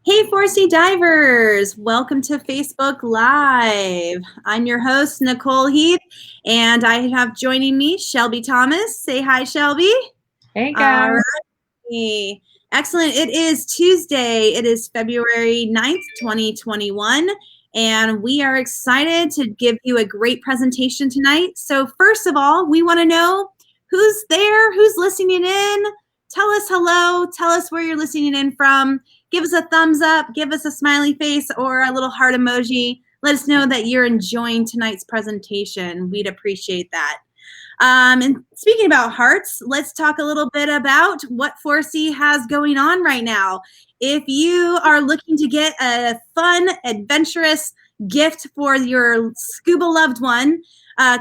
Hey, 4C Divers! Welcome to Facebook Live. I'm your host, Nicole Heath, and I have joining me Shelby Thomas. Say hi, Shelby. Hey, guys. All right. Excellent. It is Tuesday. It is February 9th, 2021, and we are excited to give you a great presentation tonight. So first of all, we want to know who's there, who's listening in. Tell us hello. Tell us where you're listening in from. Give us a thumbs up, give us a smiley face or a little heart emoji. Let us know that you're enjoying tonight's presentation. We'd appreciate that. And speaking about hearts, let's talk a little bit about what 4C has going on right now. If you are looking to get a fun, adventurous gift for your scuba loved one,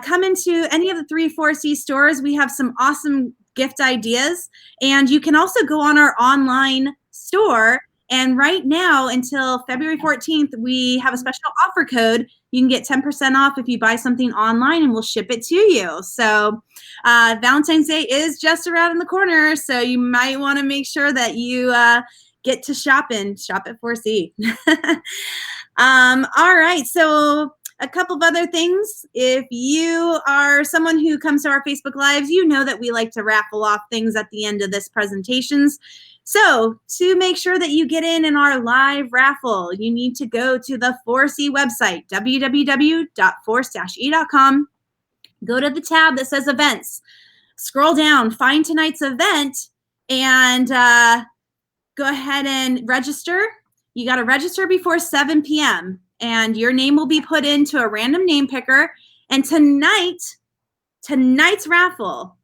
come into any of the 3 4C stores. We have some awesome gift ideas. And you can also go on our online store. And right now, until February 14th, we have a special offer code. You can get 10% off if you buy something online, and we'll ship it to you. So Valentine's Day is just around the corner, so you might want to make sure that you get to shop at 4C. All right, so a couple of other things. If you are someone who comes to our Facebook Lives, you know that we like to raffle off things at the end of this presentations. So to make sure that you get in our live raffle, you need to go to the 4C website, www.force-e.com. Go to the tab that says events. Scroll down, find tonight's event, and go ahead and register. You got to register before 7 p.m. and your name will be put into a random name picker. And tonight's raffle,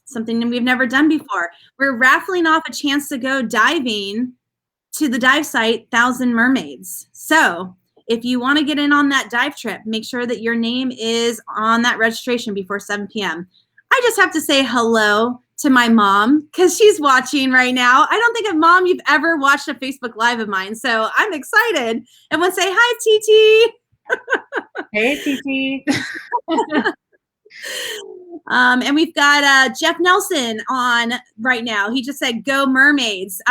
something that we've never done before. We're raffling off a chance to go diving to the dive site, 1,000 Mermaids. So if you want to get in on that dive trip, make sure that your name is on that registration before 7 p.m. I just have to say hello to my mom because she's watching right now. I don't think, Mom, you've ever watched a Facebook Live of mine, so I'm excited. Everyone say hi, TT. Hey, TT. And we've got Jeff Nelson on right now. He just said, go Mermaids.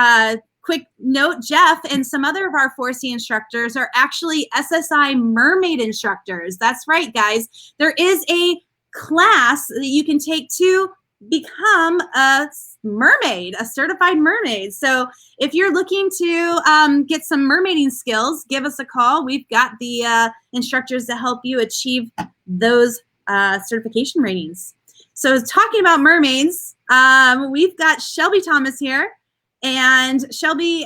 Quick note, Jeff and some other of our 4C instructors are actually SSI mermaid instructors. That's right, guys. There is a class that you can take to become a mermaid, a certified mermaid. So if you're looking to get some mermaiding skills, give us a call. We've got the instructors to help you achieve those certification ratings. So talking about mermaids, we've got Shelby Thomas here. And Shelby,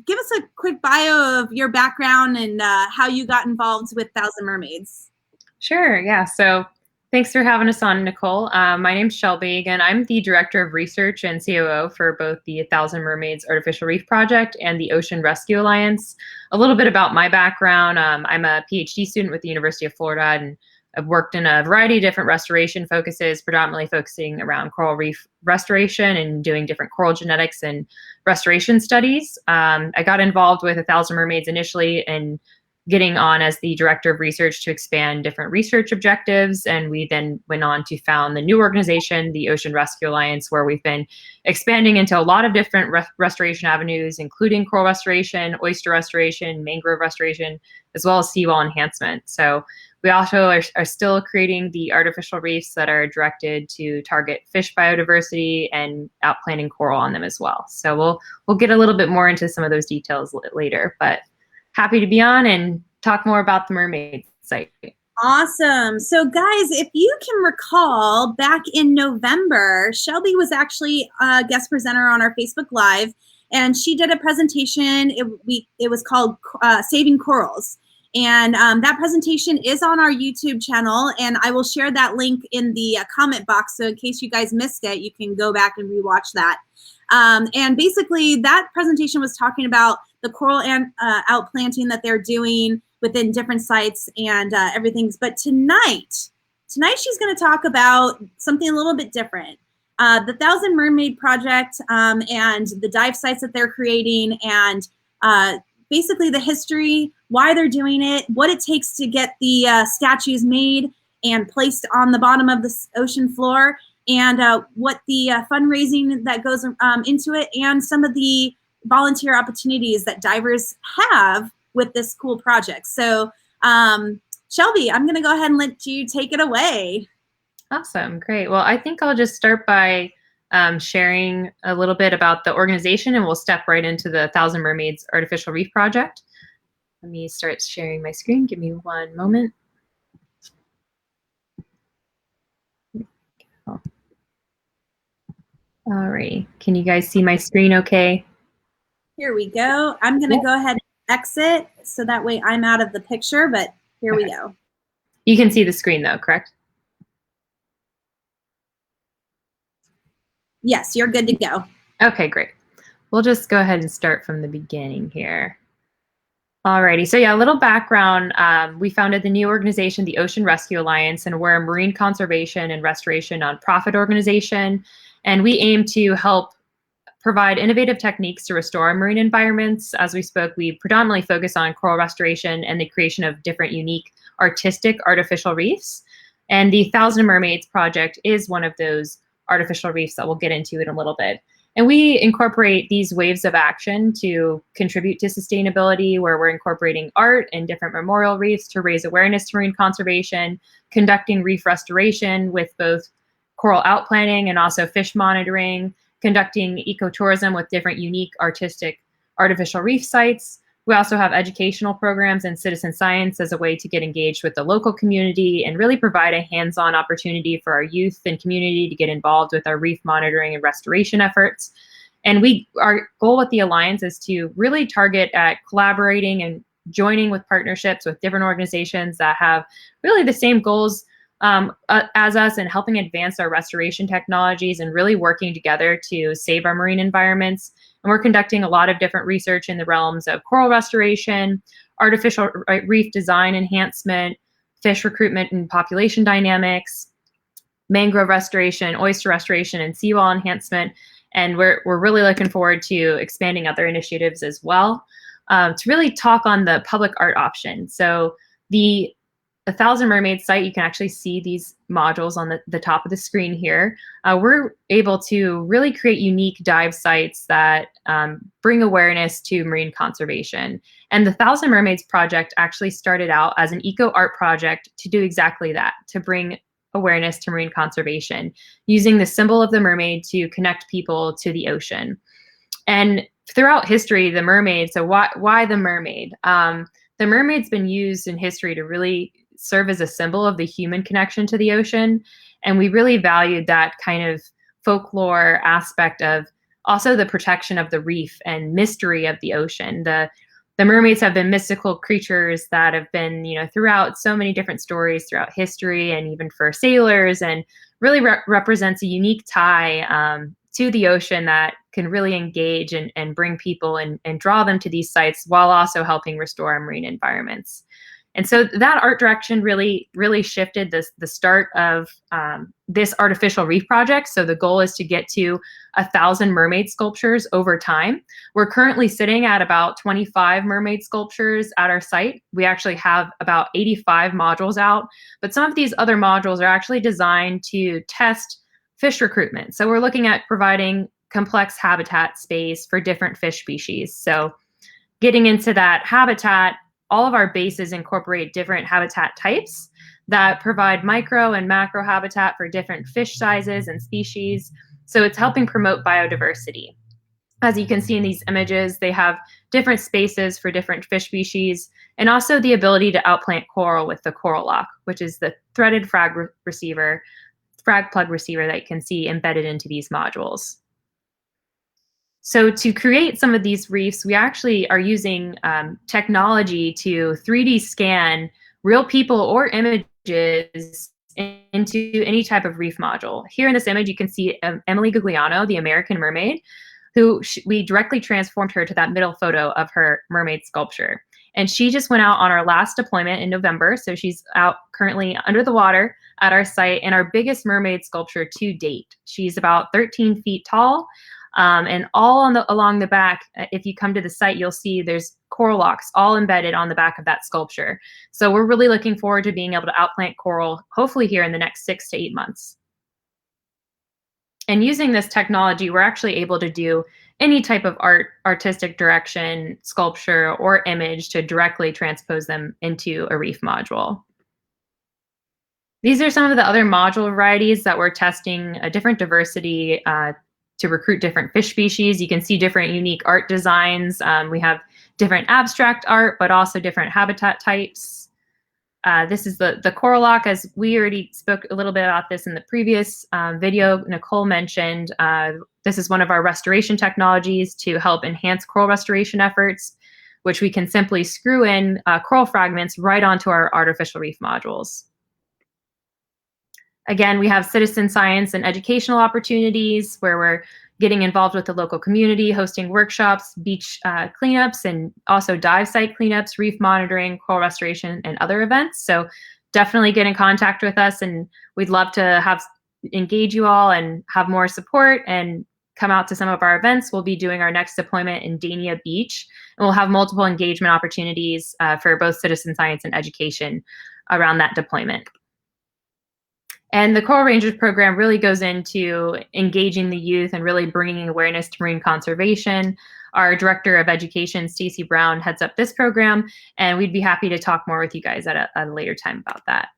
give us a quick bio of your background and how you got involved with 1,000 Mermaids. Sure, yeah. So thanks for having us on, Nicole. My name's Shelby. Again, I'm the Director of Research and COO for both the 1,000 Mermaids Artificial Reef Project and the Ocean Rescue Alliance. A little bit about my background. I'm a PhD student with the University of Florida, and I've worked in a variety of different restoration focuses, predominantly focusing around coral reef restoration and doing different coral genetics and restoration studies. I got involved with 1,000 Mermaids initially and getting on as the Director of Research to expand different research objectives. And we then went on to found the new organization, the Ocean Rescue Alliance, where we've been expanding into a lot of different restoration avenues, including coral restoration, oyster restoration, mangrove restoration, as well as seawall enhancement. So we also are still creating the artificial reefs that are directed to target fish biodiversity and outplanting coral on them as well. So we'll get a little bit more into some of those details later, but happy to be on and talk more about the Mermaid site. Awesome. So guys, if you can recall, back in November, Shelby was actually a guest presenter on our Facebook Live, and she did a presentation. It was called Saving Corals. And that presentation is on our YouTube channel, and I will share that link in the comment box. So in case you guys missed it, you can go back and rewatch that. And basically, that presentation was talking about the coral and outplanting that they're doing within different sites and everything. But tonight she's going to talk about something a little bit different. The 1,000 Mermaid Project and the dive sites that they're creating, and basically the history, why they're doing it, what it takes to get the statues made and placed on the bottom of the ocean floor, and what the fundraising that goes into it, and some of the volunteer opportunities that divers have with this cool project. So Shelby, I'm going to go ahead and let you take it away. Awesome, great. Well, I think I'll just start by sharing a little bit about the organization, and we'll step right into the 1,000 Mermaids Artificial Reef Project. Let me start sharing my screen. Give me one moment. Alrighty, can you guys see my screen okay? Here we go. I'm going to go ahead and exit so that way I'm out of the picture, but here we go. You can see the screen though, correct? Yes, you're good to go. Okay, great. We'll just go ahead and start from the beginning here. Alrighty, so yeah, a little background. We founded the new organization, the Ocean Rescue Alliance, and we're a marine conservation and restoration nonprofit organization. And we aim to help provide innovative techniques to restore our marine environments. As we spoke, we predominantly focus on coral restoration and the creation of different unique artistic artificial reefs. And the 1,000 Mermaids project is one of those artificial reefs that we'll get into in a little bit. And we incorporate these waves of action to contribute to sustainability, where we're incorporating art and different memorial reefs to raise awareness to marine conservation, conducting reef restoration with both coral outplanting and also fish monitoring, conducting ecotourism with different unique artistic artificial reef sites. We also have educational programs and citizen science as a way to get engaged with the local community and really provide a hands-on opportunity for our youth and community to get involved with our reef monitoring and restoration efforts. And our goal with the Alliance is to really target at collaborating and joining with partnerships with different organizations that have really the same goals as us, and helping advance our restoration technologies and really working together to save our marine environments. And we're conducting a lot of different research in the realms of coral restoration, artificial reef design enhancement, fish recruitment and population dynamics, mangrove restoration, oyster restoration, and seawall enhancement. And we're really looking forward to expanding other initiatives as well, to really talk on the public art option. So the 1,000 Mermaids site, you can actually see these modules on the top of the screen here. We're able to really create unique dive sites that bring awareness to marine conservation. And the 1,000 Mermaids project actually started out as an eco art project to do exactly that, to bring awareness to marine conservation, using the symbol of the mermaid to connect people to the ocean. And throughout history, the mermaid, so why the mermaid? The mermaid's been used in history to really serve as a symbol of the human connection to the ocean. And we really valued that kind of folklore aspect of also the protection of the reef and mystery of the ocean. The mermaids have been mystical creatures that have been, throughout so many different stories throughout history, and even for sailors, and really represents a unique tie to the ocean that can really engage and bring people and draw them to these sites, while also helping restore our marine environments. And so that art direction really shifted the start of this artificial reef project. So the goal is to get to 1,000 mermaid sculptures over time. We're currently sitting at about 25 mermaid sculptures at our site. We actually have about 85 modules out, but some of these other modules are actually designed to test fish recruitment. So we're looking at providing complex habitat space for different fish species. So getting into that habitat, all of our bases incorporate different habitat types that provide micro and macro habitat for different fish sizes and species. So it's helping promote biodiversity. As you can see in these images, they have different spaces for different fish species, and also the ability to outplant coral with the coral lock, which is the threaded frag plug receiver that you can see embedded into these modules. So to create some of these reefs, we actually are using technology to 3D scan real people or images into any type of reef module. Here in this image, you can see Emily Gugliano, the American mermaid, who we directly transformed her to that middle photo of her mermaid sculpture. And she just went out on our last deployment in November. So she's out currently under the water at our site, and our biggest mermaid sculpture to date. She's about 13 feet tall. And all along the back, if you come to the site, you'll see there's coral locks all embedded on the back of that sculpture. So we're really looking forward to being able to outplant coral, hopefully here in the next 6 to 8 months. And using this technology, we're actually able to do any type of artistic direction, sculpture, or image to directly transpose them into a reef module. These are some of the other module varieties that we're testing a different diversity to recruit different fish species. You can see different unique art designs. We have different abstract art, but also different habitat types. This is the coral lock, as we already spoke a little bit about this in the previous video Nicole mentioned. This is one of our restoration technologies to help enhance coral restoration efforts, which we can simply screw in coral fragments right onto our artificial reef modules. Again, we have citizen science and educational opportunities where we're getting involved with the local community, hosting workshops, beach cleanups, and also dive site cleanups, reef monitoring, coral restoration, and other events. So definitely get in contact with us, and we'd love to engage you all and have more support and come out to some of our events. We'll be doing our next deployment in Dania Beach, and we'll have multiple engagement opportunities for both citizen science and education around that deployment. And the Coral Rangers program really goes into engaging the youth and really bringing awareness to marine conservation. Our Director of Education, Stacy Brown, heads up this program, and we'd be happy to talk more with you guys at a later time about that.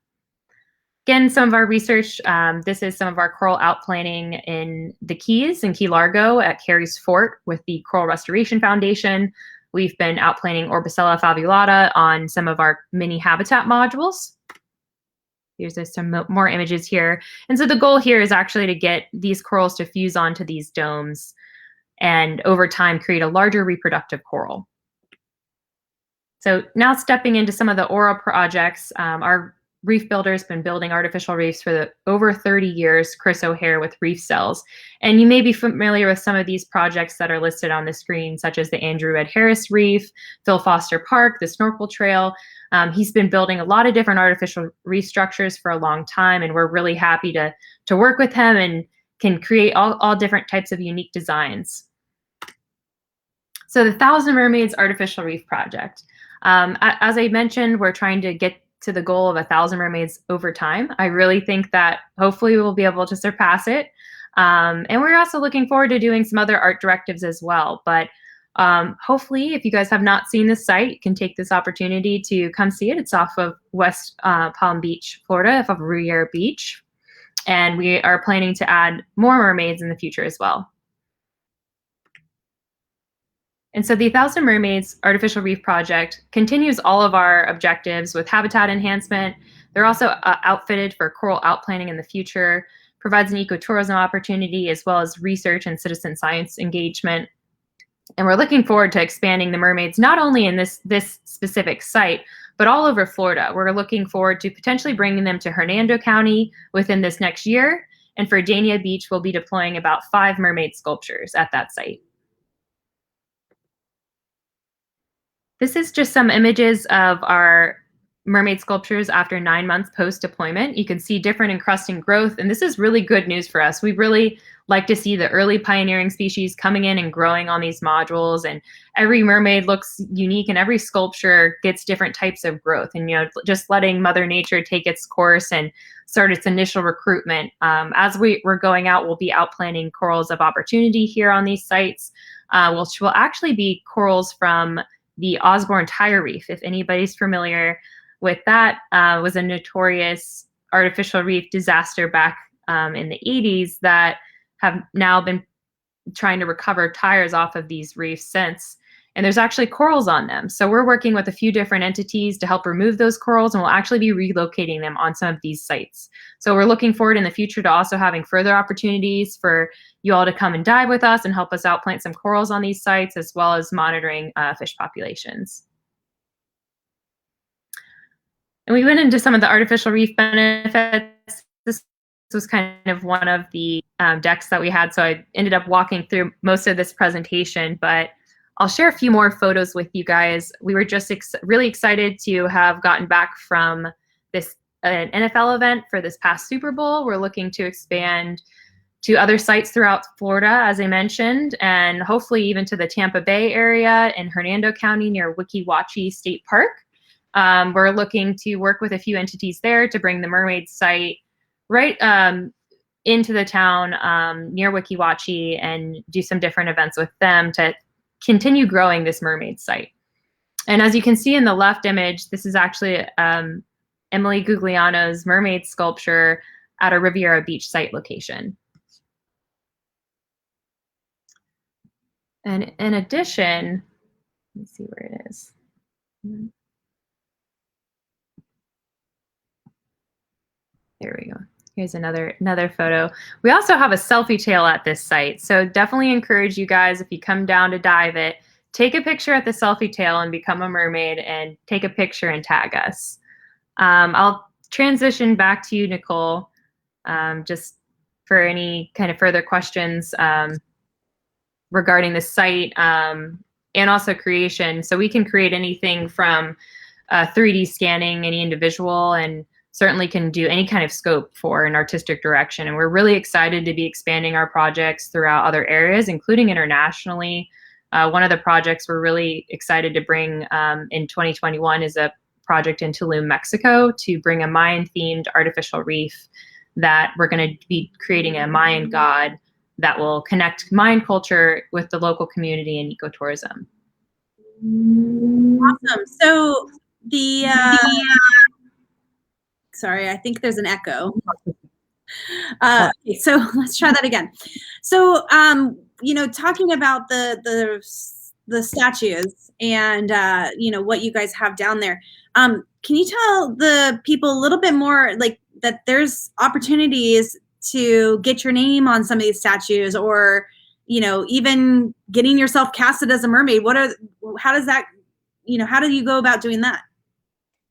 Again, some of our research, this is some of our coral outplanting in the Keys and Key Largo at Carey's Fort with the Coral Restoration Foundation. We've been outplanting Orbicella fabulata on some of our mini habitat modules. Here's some more images here. And so the goal here is actually to get these corals to fuse onto these domes and over time create a larger reproductive coral. So now stepping into some of the Aura projects, our reef builder has been building artificial reefs for over 30 years, Chris O'Hare with Reef Cells. And you may be familiar with some of these projects that are listed on the screen, such as the Andrew Ed Harris Reef, Phil Foster Park, the Snorkel Trail. He's been building a lot of different artificial reef structures for a long time, and we're really happy to work with him and can create all different types of unique designs. So the 1,000 Mermaids Artificial Reef Project. As I mentioned, we're trying to get to the goal of 1,000 mermaids over time. I really think that hopefully we'll be able to surpass it. And we're also looking forward to doing some other art directives as well. But hopefully, if you guys have not seen this site, you can take this opportunity to come see it. It's off of West Palm Beach, Florida, off of Ruyer Beach. And we are planning to add more mermaids in the future as well. And so the 1,000 Mermaids Artificial Reef Project continues all of our objectives with habitat enhancement. They're also outfitted for coral outplanting in the future, provides an ecotourism opportunity, as well as research and citizen science engagement. And we're looking forward to expanding the mermaids, not only in this specific site, but all over Florida. We're looking forward to potentially bringing them to Hernando County within this next year. And for Dania Beach, we'll be deploying about 5 mermaid sculptures at that site. This is just some images of our mermaid sculptures after 9 months post-deployment. You can see different encrusting growth, and this is really good news for us. We really like to see the early pioneering species coming in and growing on these modules, and every mermaid looks unique and every sculpture gets different types of growth. And just letting Mother Nature take its course and start its initial recruitment. As we're going out, we'll be outplanting corals of opportunity here on these sites, which will actually be corals from the Osborne Tire Reef. If anybody's familiar with that, was a notorious artificial reef disaster back in the 80s that have now been trying to recover tires off of these reefs since. And there's actually corals on them. So we're working with a few different entities to help remove those corals, and we'll actually be relocating them on some of these sites. So we're looking forward in the future to also having further opportunities for you all to come and dive with us and help us outplant some corals on these sites, as well as monitoring fish populations. And we went into some of the artificial reef benefits. This was kind of one of the decks that we had, so I ended up walking through most of this presentation, but I'll share a few more photos with you guys. We were just really excited to have gotten back from this an NFL event for this past Super Bowl. We're looking to expand to other sites throughout Florida, as I mentioned, and hopefully even to the Tampa Bay area and Hernando County near Weeki Wachee State Park. We're looking to work with a few entities there to bring the mermaid site right into the town near Weeki Wachee and do some different events with them to continue growing this mermaid site. And as you can see in the left image, this is actually Emily Gugliano's mermaid sculpture at a Riviera Beach site location. And in addition, let me see where it is. There we go. Here's another photo. We also have a selfie tail at this site. So definitely encourage you guys, if you come down to dive it, take a picture at the selfie tail and become a mermaid and take a picture and tag us. I'll transition back to you, Nicole, just for any kind of further questions regarding the site and also creation. So we can create anything from 3D scanning any individual, and certainly can do any kind of scope for an artistic direction. And we're really excited to be expanding our projects throughout other areas, including internationally. One of the projects we're really excited to bring in 2021 is a project in Tulum, Mexico, to bring a Mayan-themed artificial reef that we're going to be creating a Mayan god that will connect Mayan culture with the local community and ecotourism. Awesome. So sorry, I think there's an echo. Okay, so let's try that again. So, you know, talking about the statues and you know, what you guys have down there. Can you tell the people a little bit more, like, that there's opportunities to get your name on some of these statues, or, you know, even getting yourself casted as a mermaid? How does that, you know, how do you go about doing that?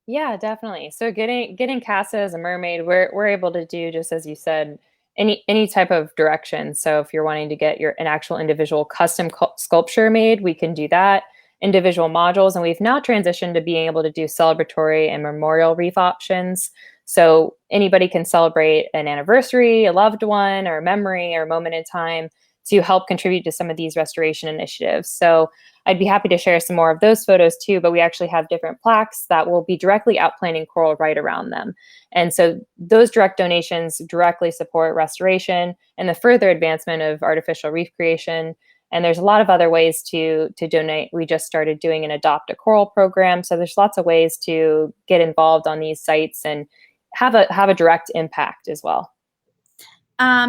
Yeah, definitely. So getting casted as a mermaid, we're able to do, just as you said, any type of direction. So if you're wanting to get an actual individual custom sculpture made, we can do that. Individual modules, and we've now transitioned to being able to do celebratory and memorial reef options. So anybody can celebrate an anniversary, a loved one, or a memory, or a moment in time to help contribute to some of these restoration initiatives. So I'd be happy to share some more of those photos too, but we actually have different plaques that will be directly outplanting coral right around them. And so those direct donations directly support restoration and the further advancement of artificial reef creation. And there's a lot of other ways to donate. We just started doing an Adopt a Coral program. So there's lots of ways to get involved on these sites and have a direct impact as well.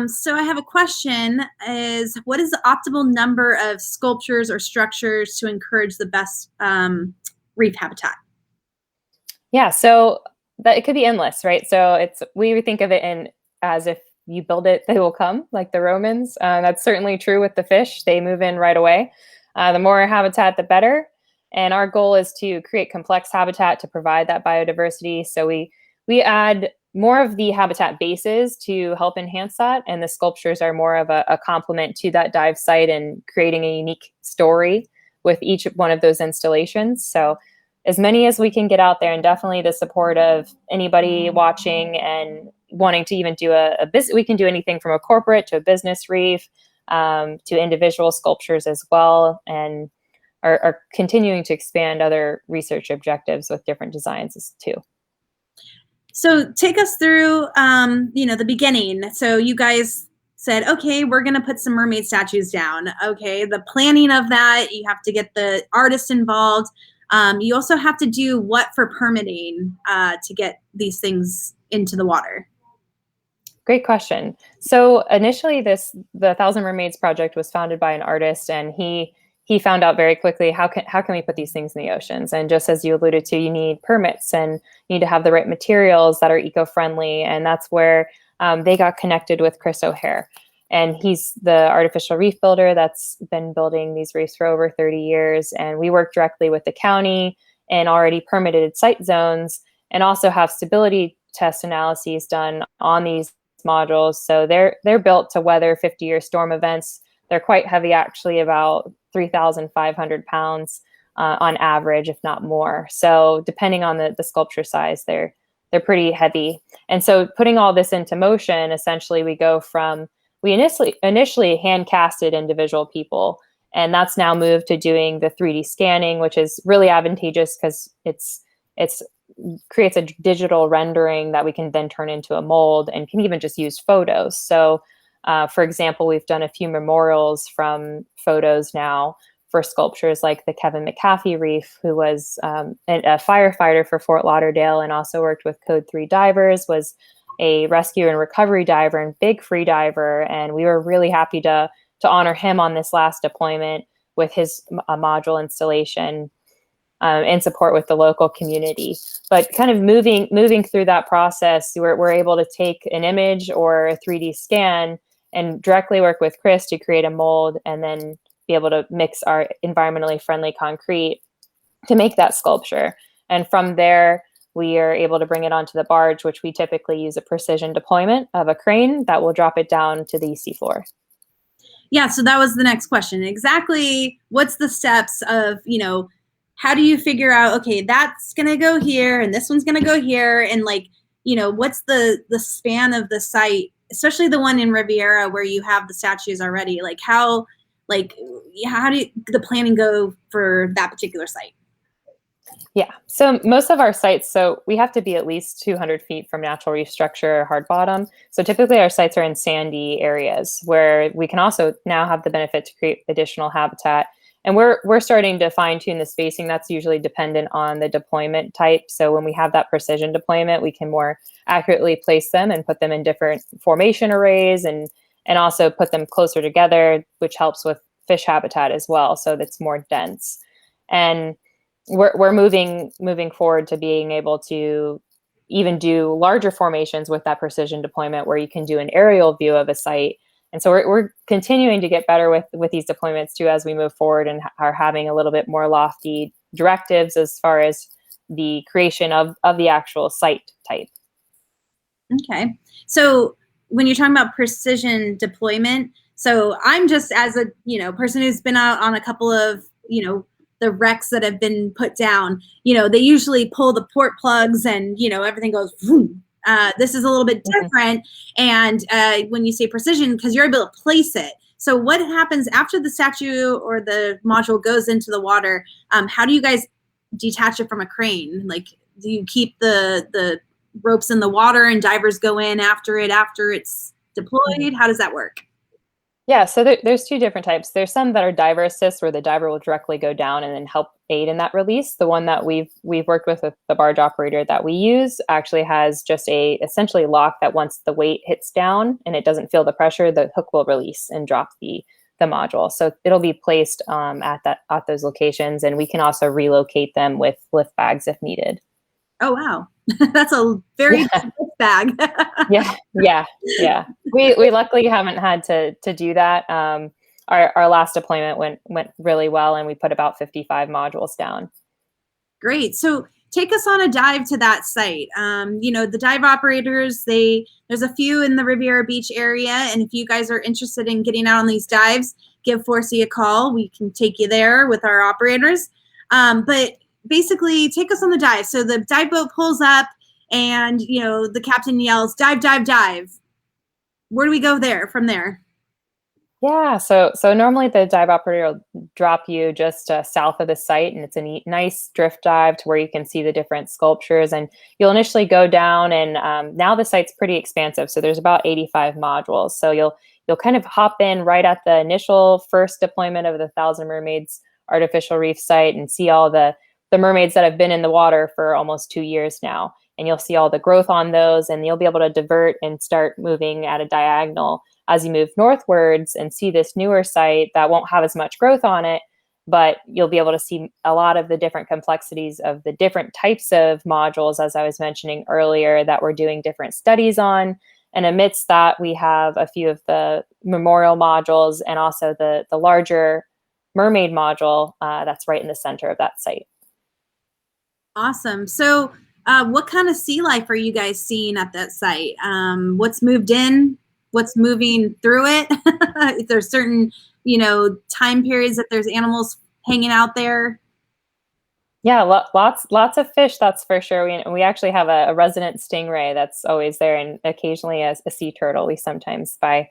So I have a question, is what is the optimal number of sculptures or structures to encourage the best reef habitat? Yeah, so that it could be endless, right? So we think of it as if you build it, they will come, like the Romans. That's certainly true with the fish. They move in right away. The more habitat, the better. And our goal is to create complex habitat to provide that biodiversity. So we add more of the habitat bases to help enhance that. And the sculptures are more of a complement to that dive site and creating a unique story with each one of those installations. So as many as we can get out there, and definitely the support of anybody watching and wanting to even do a business. We can do anything from a corporate to a business reef to individual sculptures as well, and are continuing to expand other research objectives with different designs too. So take us through, you know, the beginning. So you guys said, okay, we're going to put some mermaid statues down. Okay, the planning of that, you have to get the artist involved. You also have to do what for permitting to get these things into the water? Great question. So initially, the Thousand Mermaids project was founded by an artist, and he found out very quickly how can we put these things in the oceans. And just as you alluded to, you need permits and you need to have the right materials that are eco-friendly. And that's where they got connected with Chris O'Hare. And he's the artificial reef builder that's been building these reefs for over 30 years. And we work directly with the county and already permitted site zones, and also have stability test analyses done on these modules. So they're built to weather 50-year storm events. They're quite heavy, actually, about 3,500 pounds on average, if not more. So depending on the sculpture size, they're pretty heavy. And so putting all this into motion, essentially we go from, we initially hand casted individual people, and that's now moved to doing the 3D scanning, which is really advantageous because it's creates a digital rendering that we can then turn into a mold, and can even just use photos. So for example, we've done a few memorials from photos now for sculptures like the Kevin McCaffey reef, who was a firefighter for Fort Lauderdale and also worked with Code 3 divers, was a rescue and recovery diver and big free diver. And we were really happy to honor him on this last deployment with his module installation and support with the local community. But kind of moving through that process, we're able to take an image or a 3D scan and directly work with Chris to create a mold, and then be able to mix our environmentally friendly concrete to make that sculpture. And from there, we are able to bring it onto the barge, which we typically use a precision deployment of a crane that will drop it down to the seafloor. Yeah, so that was the next question. Exactly what's the steps of, how do you figure out, okay, that's going to go here and this one's going to go here, and like, what's the span of the site, especially the one in Riviera where you have the statues already? Like how do the planning go for that particular site? Yeah, so most of our sites, so we have to be at least 200 feet from natural reef structure or hard bottom. So typically our sites are in sandy areas where we can also now have the benefit to create additional habitat. And we're starting to fine tune the spacing. That's usually dependent on the deployment type. So when we have that precision deployment, we can more accurately place them and put them in different formation arrays, and also put them closer together, which helps with fish habitat as well. So that's more dense. And we're moving forward to being able to even do larger formations with that precision deployment, where you can do an aerial view of a site. And so we're continuing to get better with these deployments too as we move forward, and are having a little bit more lofty directives as far as the creation of the actual site type. Okay. So when you're talking about precision deployment, so I'm just, as a person who's been out on a couple of the wrecks that have been put down, they usually pull the port plugs and everything goes boom. This is a little bit different. And when you say precision, because you're able to place it. So what happens after the statue or the module goes into the water? How do you guys detach it from a crane? Like, do you keep the ropes in the water and divers go in after it's deployed? How does that work? Yeah, so there's two different types. There's some that are diver assist, where the diver will directly go down and then help aid in that release. The one that we've worked with the barge operator that we use actually has just a essentially lock that once the weight hits down and it doesn't feel the pressure, the hook will release and drop the module. So it'll be placed at those locations, and we can also relocate them with lift bags if needed. Oh wow. That's a very big bag. yeah. We luckily haven't had to do that. Our last deployment went really well, and we put about 55 modules down. Great. So take us on a dive to that site. The dive operators, there's a few in the Riviera Beach area, and if you guys are interested in getting out on these dives, give Forsey a call. We can take you there with our operators. But basically, take us on the dive. So the dive boat pulls up, and the captain yells, "Dive, dive, dive!" Where do we go from there? Yeah, so normally the dive operator will drop you just south of the site, and it's a nice drift dive to where you can see the different sculptures. And you'll initially go down, and now the site's pretty expansive. So there's about 85 modules. So you'll kind of hop in right at the initial first deployment of the Thousand Mermaids artificial reef site, and see all the mermaids that have been in the water for almost 2 years now. And you'll see all the growth on those, and you'll be able to divert and start moving at a diagonal as you move northwards and see this newer site that won't have as much growth on it, but you'll be able to see a lot of the different complexities of the different types of modules, as I was mentioning earlier, that we're doing different studies on. And amidst that, we have a few of the memorial modules, and also the larger mermaid module that's right in the center of that site. Awesome. So what kind of sea life are you guys seeing at that site? What's moved in? What's moving through it? If there's certain, time periods that there's animals hanging out there? Yeah, lots of fish, that's for sure. We actually have a resident stingray that's always there, and occasionally a sea turtle. We sometimes spy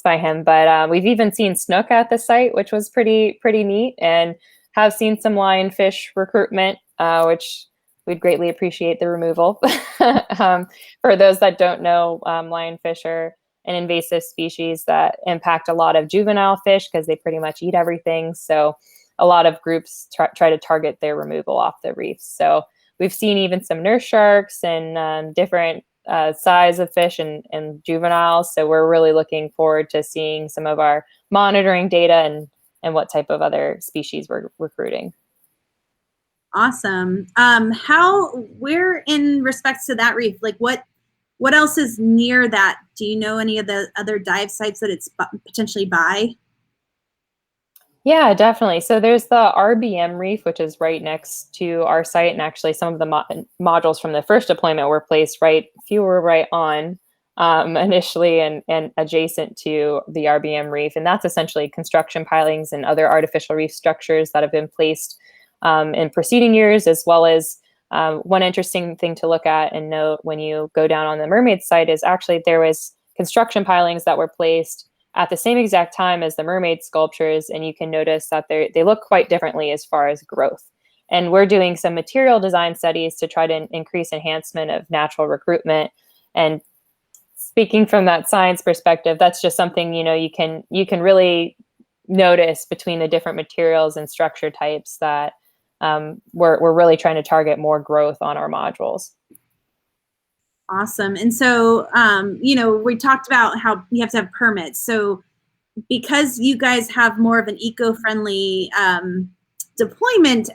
him, but we've even seen snook at the site, which was pretty neat, and have seen some lionfish recruitment, which we'd greatly appreciate the removal. For those that don't know, lionfish are an invasive species that impact a lot of juvenile fish because they pretty much eat everything. So a lot of groups try to target their removal off the reefs. So we've seen even some nurse sharks and different size of fish and juveniles. So we're really looking forward to seeing some of our monitoring data and what type of other species we're recruiting. Awesome. Where in respects to that reef, like what else is near that? Do you know any of the other dive sites that it's potentially by? Yeah, definitely. So there's the RBM reef, which is right next to our site, and actually some of the modules from the first deployment were placed right on initially and adjacent to the RBM reef, and that's essentially construction pilings and other artificial reef structures that have been placed in preceding years, as well as one interesting thing to look at and note when you go down on the Mermaid site is actually there was construction pilings that were placed at the same exact time as the mermaid sculptures, and you can notice that they look quite differently as far as growth. And we're doing some material design studies to try to increase enhancement of natural recruitment. And speaking from that science perspective, that's just something you can really notice between the different materials and structure types that we're really trying to target more growth on our modules. Awesome. And so, we talked about how we have to have permits. So because you guys have more of an eco-friendly deployment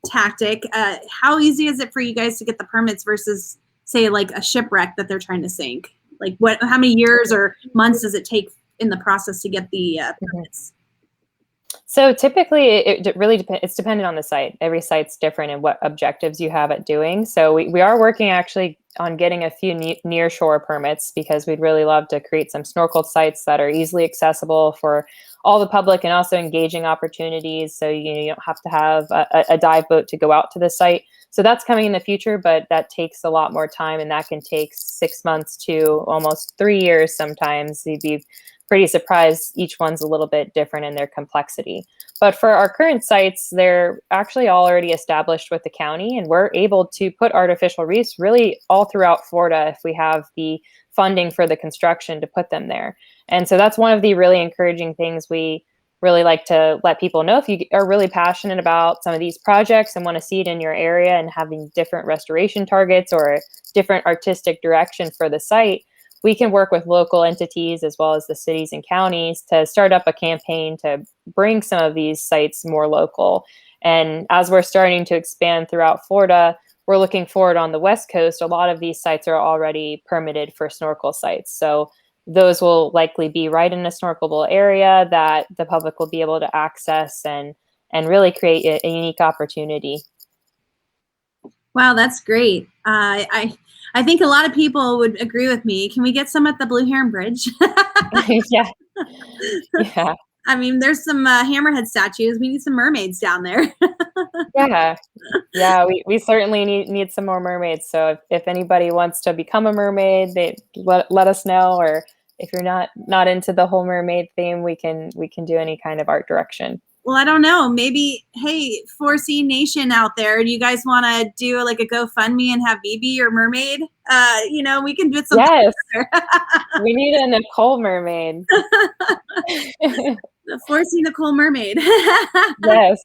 tactic, how easy is it for you guys to get the permits versus, say, like a shipwreck that they're trying to sink? Like how many years or months does it take in the process to get the permits? So typically it really depends. It's dependent on the site. Every site's different and what objectives you have at doing. So we are working actually on getting a few near shore permits because we'd really love to create some snorkel sites that are easily accessible for all the public and also engaging opportunities. So you don't have to have a dive boat to go out to the site. So that's coming in the future, but that takes a lot more time, and that can take 6 months to almost 3 years sometimes. You'd be pretty surprised. Each one's a little bit different in their complexity. But for our current sites, they're actually already established with the county, and we're able to put artificial reefs really all throughout Florida if we have the funding for the construction to put them there. And so that's one of the really encouraging things we really like to let people know. If you are really passionate about some of these projects and want to see it in your area and having different restoration targets or different artistic direction for the site, we can work with local entities as well as the cities and counties to start up a campaign to bring some of these sites more local. And as we're starting to expand throughout Florida, we're looking forward on the West Coast. A lot of these sites are already permitted for snorkel sites. So those will likely be right in a snorkelable area that the public will be able to access and really create a unique opportunity. Wow, that's great. I think a lot of people would agree with me. Can we get some at the Blue Heron Bridge? Yeah. Yeah. I mean, there's some hammerhead statues. We need some mermaids down there. Yeah, we certainly need some more mermaids. So if anybody wants to become a mermaid, they let us know. Or if you're not into the whole mermaid theme, we can do any kind of art direction. Well, I don't know. Maybe, hey, 4C Nation out there, do you guys want to do like a GoFundMe and have Bibi your mermaid? We can do something. Yes, we need a Nicole mermaid. The 4C Nicole mermaid. Yes.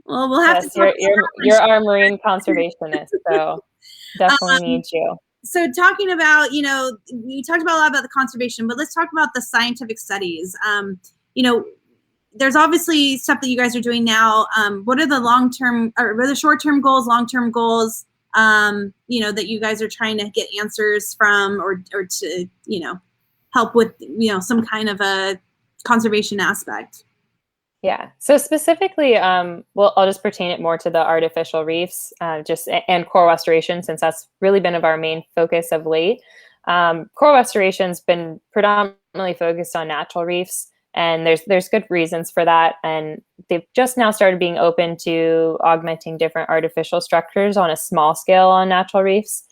Well, we'll have to. You're our marine conservationist, so definitely need you. So talking about, we talked about a lot about the conservation, but let's talk about the scientific studies. There's obviously stuff that you guys are doing now. What are the long-term or the short-term goals, long-term goals, that you guys are trying to get answers from or to, help with, some kind of a conservation aspect? Yeah. So specifically, I'll just pertain it more to the artificial reefs, and coral restoration, since that's really been of our main focus of late. Coral restoration's been predominantly focused on natural reefs, and there's good reasons for that. And they've just now started being open to augmenting different artificial structures on a small scale on natural reefs,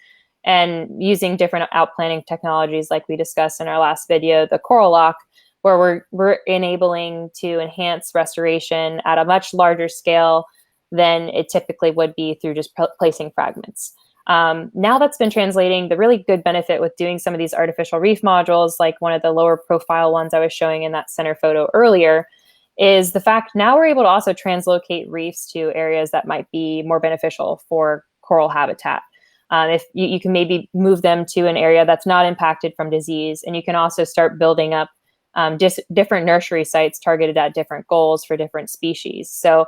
and using different outplanting technologies like we discussed in our last video, the coral lock, where we're enabling to enhance restoration at a much larger scale than it typically would be through just placing fragments. Now that's been translating. The really good benefit with doing some of these artificial reef modules, like one of the lower profile ones I was showing in that center photo earlier, is the fact now we're able to also translocate reefs to areas that might be more beneficial for coral habitat. If you can maybe move them to an area that's not impacted from disease, and you can also start building up different nursery sites targeted at different goals for different species. So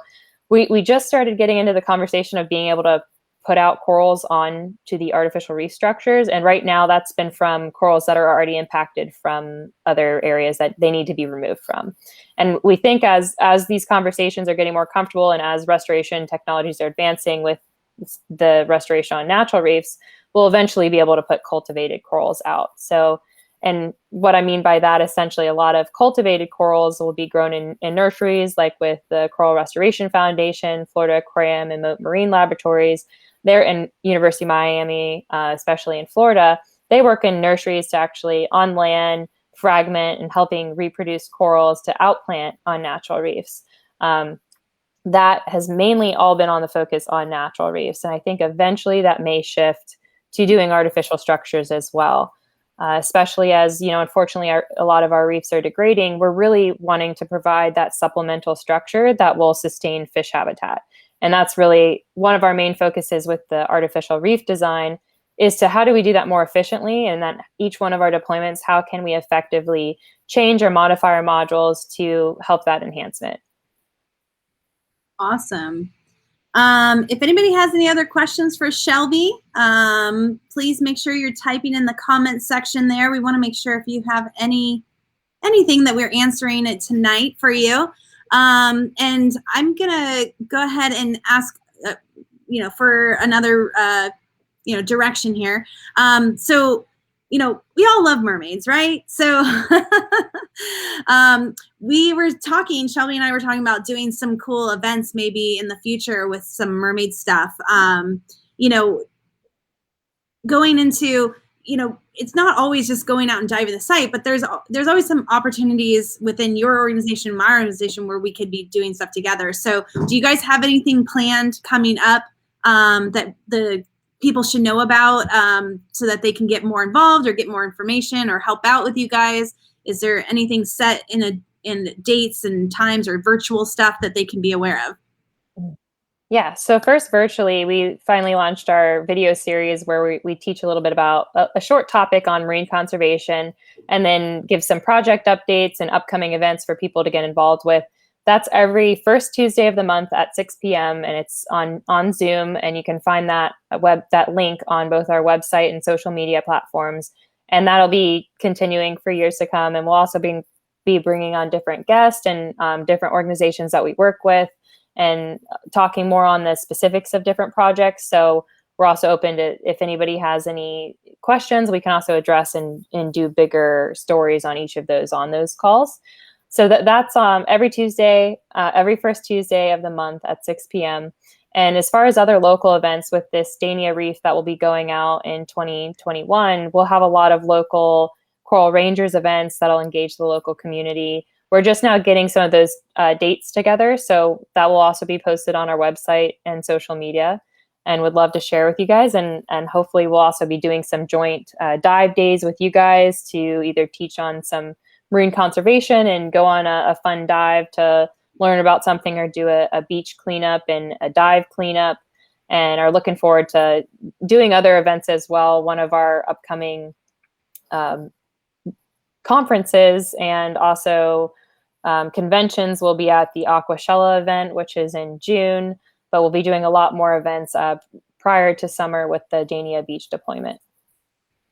we just started getting into the conversation of being able to put out corals on to the artificial reef structures. And right now that's been from corals that are already impacted from other areas that they need to be removed from. And we think as these conversations are getting more comfortable and as restoration technologies are advancing with the restoration on natural reefs, we'll eventually be able to put cultivated corals out. So, and what I mean by that, essentially a lot of cultivated corals will be grown in nurseries, like with the Coral Restoration Foundation, Florida Aquarium and Mote Marine Laboratories. They're in University of Miami, especially in Florida. They work in nurseries to actually on land fragment and helping reproduce corals to outplant on natural reefs. That has mainly all been on the focus on natural reefs. And I think eventually that may shift to doing artificial structures as well. Especially as, unfortunately, a lot of our reefs are degrading. We're really wanting to provide that supplemental structure that will sustain fish habitat. And that's really one of our main focuses with the artificial reef design, is to how do we do that more efficiently? And then each one of our deployments, how can we effectively change or modify our modules to help that enhancement? Awesome. If anybody has any other questions for Shelby, please make sure you're typing in the comments section there. We want to make sure if you have anything that we're answering it tonight for you. And I'm gonna go ahead and ask, for another, direction here. So, we all love mermaids, right? So we were talking, Shelby and I were talking about doing some cool events maybe in the future with some mermaid stuff. Going into, it's not always just going out and diving the site, but there's always some opportunities within your organization, my organization, where we could be doing stuff together. So do you guys have anything planned coming up that the people should know about so that they can get more involved or get more information or help out with you guys? Is there anything set in dates and times or virtual stuff that they can be aware of? Yeah, so first virtually, we finally launched our video series where we teach a little bit about a short topic on marine conservation, and then give some project updates and upcoming events for people to get involved with. That's every first Tuesday of the month at 6 p.m. and it's on Zoom, and you can find that link on both our website and social media platforms. And that'll be continuing for years to come. And we'll also be bringing on different guests and different organizations that we work with, and talking more on the specifics of different projects. So we're also open to, if anybody has any questions, we can also address and do bigger stories on each of those on those calls. So that's every Tuesday, every first Tuesday of the month at 6 p.m. And as far as other local events with this Dania Reef that will be going out in 2021, we'll have a lot of local Coral Rangers events that'll engage the local community. We're just now getting some of those dates together, so that will also be posted on our website and social media, and would love to share with you guys. And hopefully we'll also be doing some joint dive days with you guys to either teach on some marine conservation and go on a fun dive to learn about something, or do a beach cleanup and a dive cleanup, and are looking forward to doing other events as well. One of our upcoming conferences and also conventions will be at the Aquashella event, which is in June, but we'll be doing a lot more events prior to summer with the Dania Beach deployment.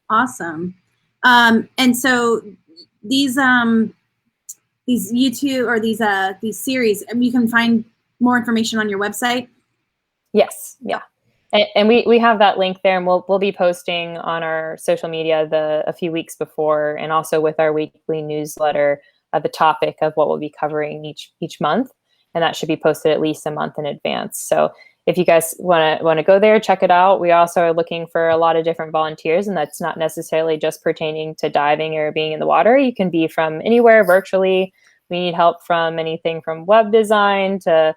Awesome. And so these YouTube or these series, you can find more information on your website? Yes, yeah. And we have that link there, and we'll be posting on our social media a few weeks before, and also with our weekly newsletter the topic of what we'll be covering each month, and that should be posted at least a month in advance. So if you guys want to go there, check it out. We also are looking for a lot of different volunteers, and that's not necessarily just pertaining to diving or being in the water. You can be from anywhere virtually. We need help from anything from web design to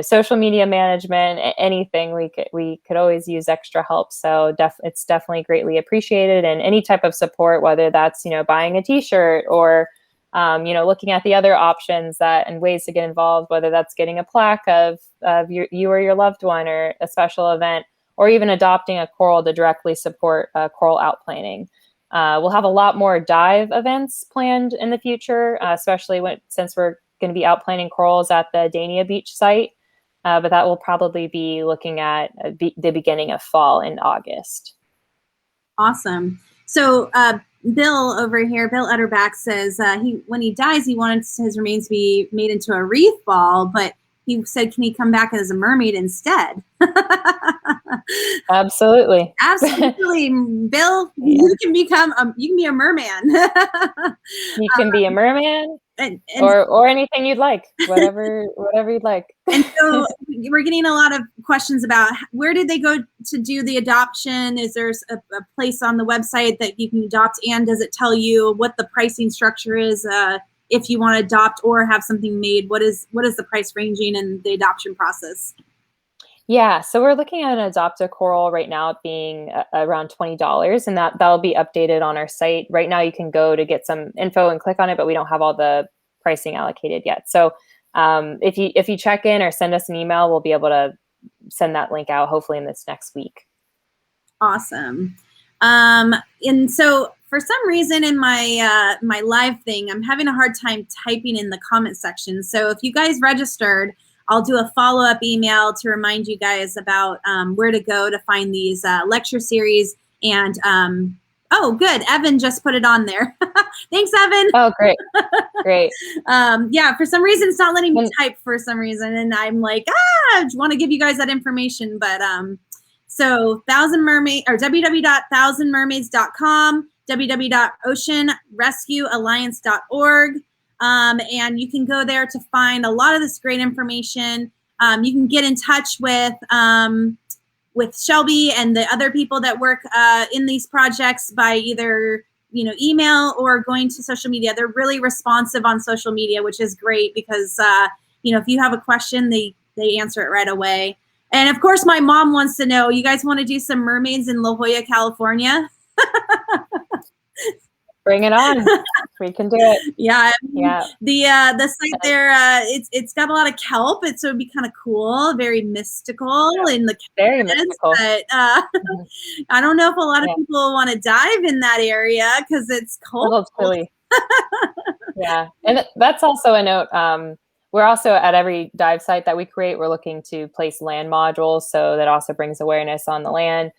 social media management, anything, we could always use extra help. So it's definitely greatly appreciated, and any type of support, whether that's buying a T-shirt or looking at the other options and ways to get involved, whether that's getting a plaque of you or your loved one, or a special event, or even adopting a coral to directly support coral outplaning. We'll have a lot more dive events planned in the future, especially since we're going to be outplaning corals at the Dania Beach site. But that will probably be looking at the beginning of fall in August. Awesome. So Bill over here, Bill Utterback, says when he dies, he wants his remains to be made into a reef ball, but he said, can he come back as a mermaid instead? Absolutely. Absolutely. Bill, Yeah. you can be a merman. You can be a merman. And or anything you'd like, whatever you'd like. And so we're getting a lot of questions about where did they go to do the adoption? Is there a place on the website that you can adopt, and does it tell you what the pricing structure is if you want to adopt or have something made? What is the price ranging and the adoption process? Yeah, so we're looking at an adopt a coral right now being around $20, and that'll be updated on our site. Right now you can go to get some info and click on it, but we don't have all the pricing allocated yet. So if you check in or send us an email, we'll be able to send that link out hopefully in this next week. Awesome. And so for some reason in my my live thing, I'm having a hard time typing in the comment section. So if you guys registered, I'll do a follow-up email to remind you guys about where to go to find these lecture series. And oh, good. Evan just put it on there. Thanks, Evan. Oh, great. Great. Yeah, for some reason, it's not letting me type for some reason. And I'm like, I want to give you guys that information. But so www.thousandmermaids.com, www.oceanrescuealliance.org. And you can go there to find a lot of this great information. You can get in touch with Shelby and the other people that work in these projects by either email or going to social media. They're really responsive on social media, which is great because if you have a question, they answer it right away. And of course, my mom wants to know, you guys want to do some mermaids in La Jolla, California? Bring it on. We can do it. Yeah. Yeah. The site there, it's got a lot of kelp. So it'd be kind of cool, very mystical in the very mystical. But I don't know if a lot of people want to dive in that area because it's cold. A little chilly. Yeah, and that's also a note. We're also at every dive site that we create, we're looking to place land modules, so that also brings awareness on the land.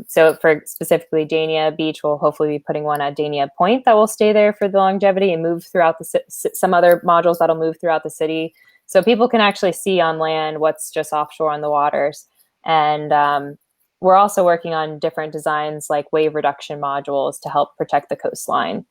So for specifically Dania Beach, we'll hopefully be putting one at Dania Point that will stay there for the longevity and move throughout some other modules that'll move throughout the city. So people can actually see on land what's just offshore on the waters. And we're also working on different designs like wave reduction modules to help protect the coastline.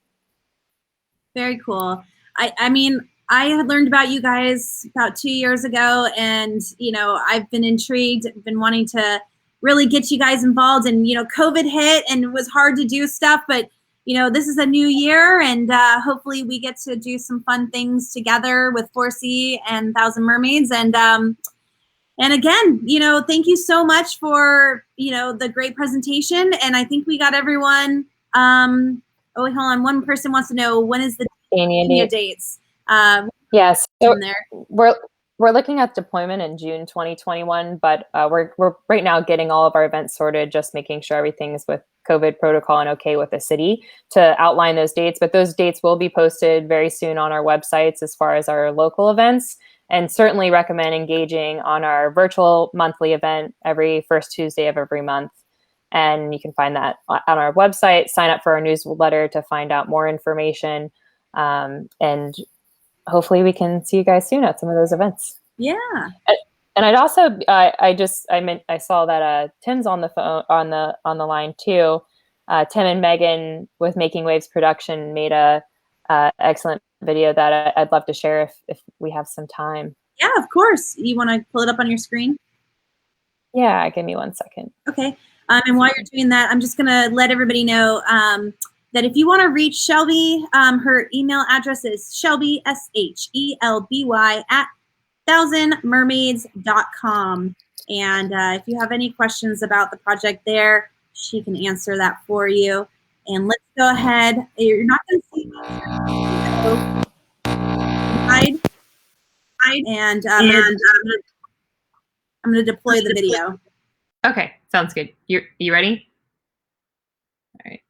Very cool. I mean, I had learned about you guys about 2 years ago, and, I've been intrigued, been wanting to really get you guys involved, and COVID hit and it was hard to do stuff, but this is a new year, and hopefully we get to do some fun things together with 4C and Thousand Mermaids. And again, thank you so much for the great presentation. And I think we got everyone. Oh, wait, hold on, one person wants to know, when is the Dania dates? Yes, so we're looking at deployment in June 2021, but we're right now getting all of our events sorted, just making sure everything's with COVID protocol and okay with the city to outline those dates. But those dates will be posted very soon on our websites as far as our local events, and certainly recommend engaging on our virtual monthly event every first Tuesday of every month. And you can find that on our website, sign up for our newsletter to find out more information. And hopefully we can see you guys soon at some of those events. Yeah. And I'd also, I saw that Tim's on the phone, on the line too. Tim and Megan with Making Waves Production made a excellent video that I'd love to share if we have some time. Yeah, of course. You want to pull it up on your screen? Yeah, give me 1 second. Okay. And while you're doing that, I'm just going to let everybody know that if you want to reach Shelby, her email address is Shelby, SHELBY, 1000mermaids.com. And if you have any questions about the project there, she can answer that for you. And let's go ahead. You're not going to see me here. And I'm going to deploy the video. Okay, sounds good. You ready? All right.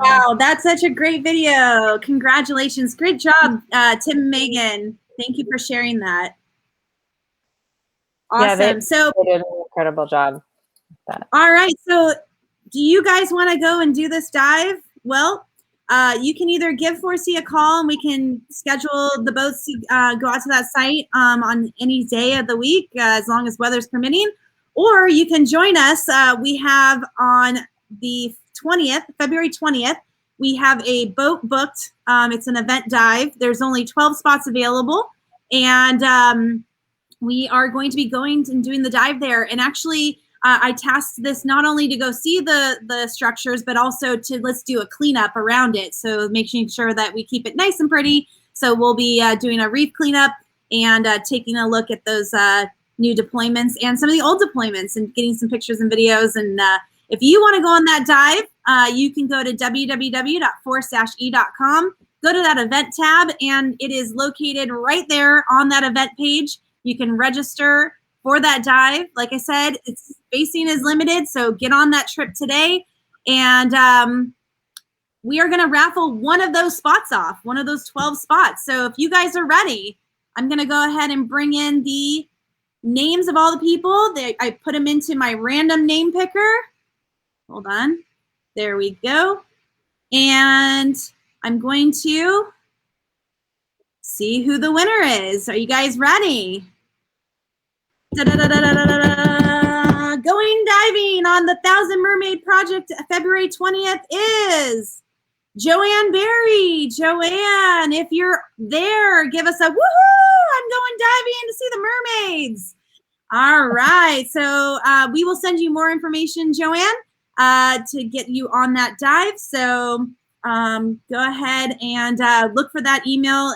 Wow, that's such a great video. Congratulations. Great job, Tim and Megan. Thank you for sharing that. Awesome. Yeah, they did an incredible job with that. All right. So do you guys want to go and do this dive? Well, you can either give 4C a call and we can schedule the boats to go out to that site on any day of the week, as long as weather's permitting. Or you can join us. We have on the 20th, February 20th, we have a boat booked. It's an event dive. There's only 12 spots available. And we are going to be going and doing the dive there. And actually, I tasked this not only to go see the structures, but also to let's do a cleanup around it. So making sure that we keep it nice and pretty. So we'll be doing a reef cleanup and taking a look at those new deployments and some of the old deployments and getting some pictures and videos. And if you want to go on that dive, you can go to www.force-e.com, go to that event tab, and it is located right there on that event page. You can register for that dive. Like I said, its spacing is limited, so get on that trip today. And we are going to raffle one of those spots off, one of those 12 spots. So if you guys are ready, I'm going to go ahead and bring in the names of all the people. I put them into my random name picker. Hold on. There we go. And I'm going to see who the winner is. Are you guys ready? Going diving on the 1000 Mermaid Project February 20th is Joanne Berry. Joanne, if you're there, give us a woohoo! I'm going diving to see the mermaids. All right. So we will send you more information, Joanne, to get you on that dive. So go ahead and look for that email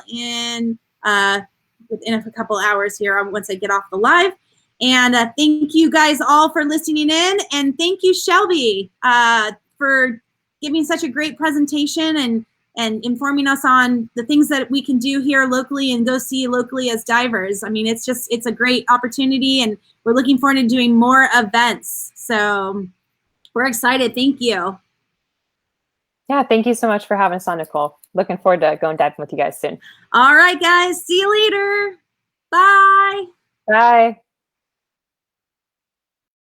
within a couple hours here once I get off the live. And thank you guys all for listening in. And thank you, Shelby, for giving such a great presentation and informing us on the things that we can do here locally and go see locally as divers. I mean, it's a great opportunity, and we're looking forward to doing more events. So we're excited. Thank you. Yeah, thank you so much for having us on, Nicole. Looking forward to going diving with you guys soon. All right, guys. See you later. Bye. Bye.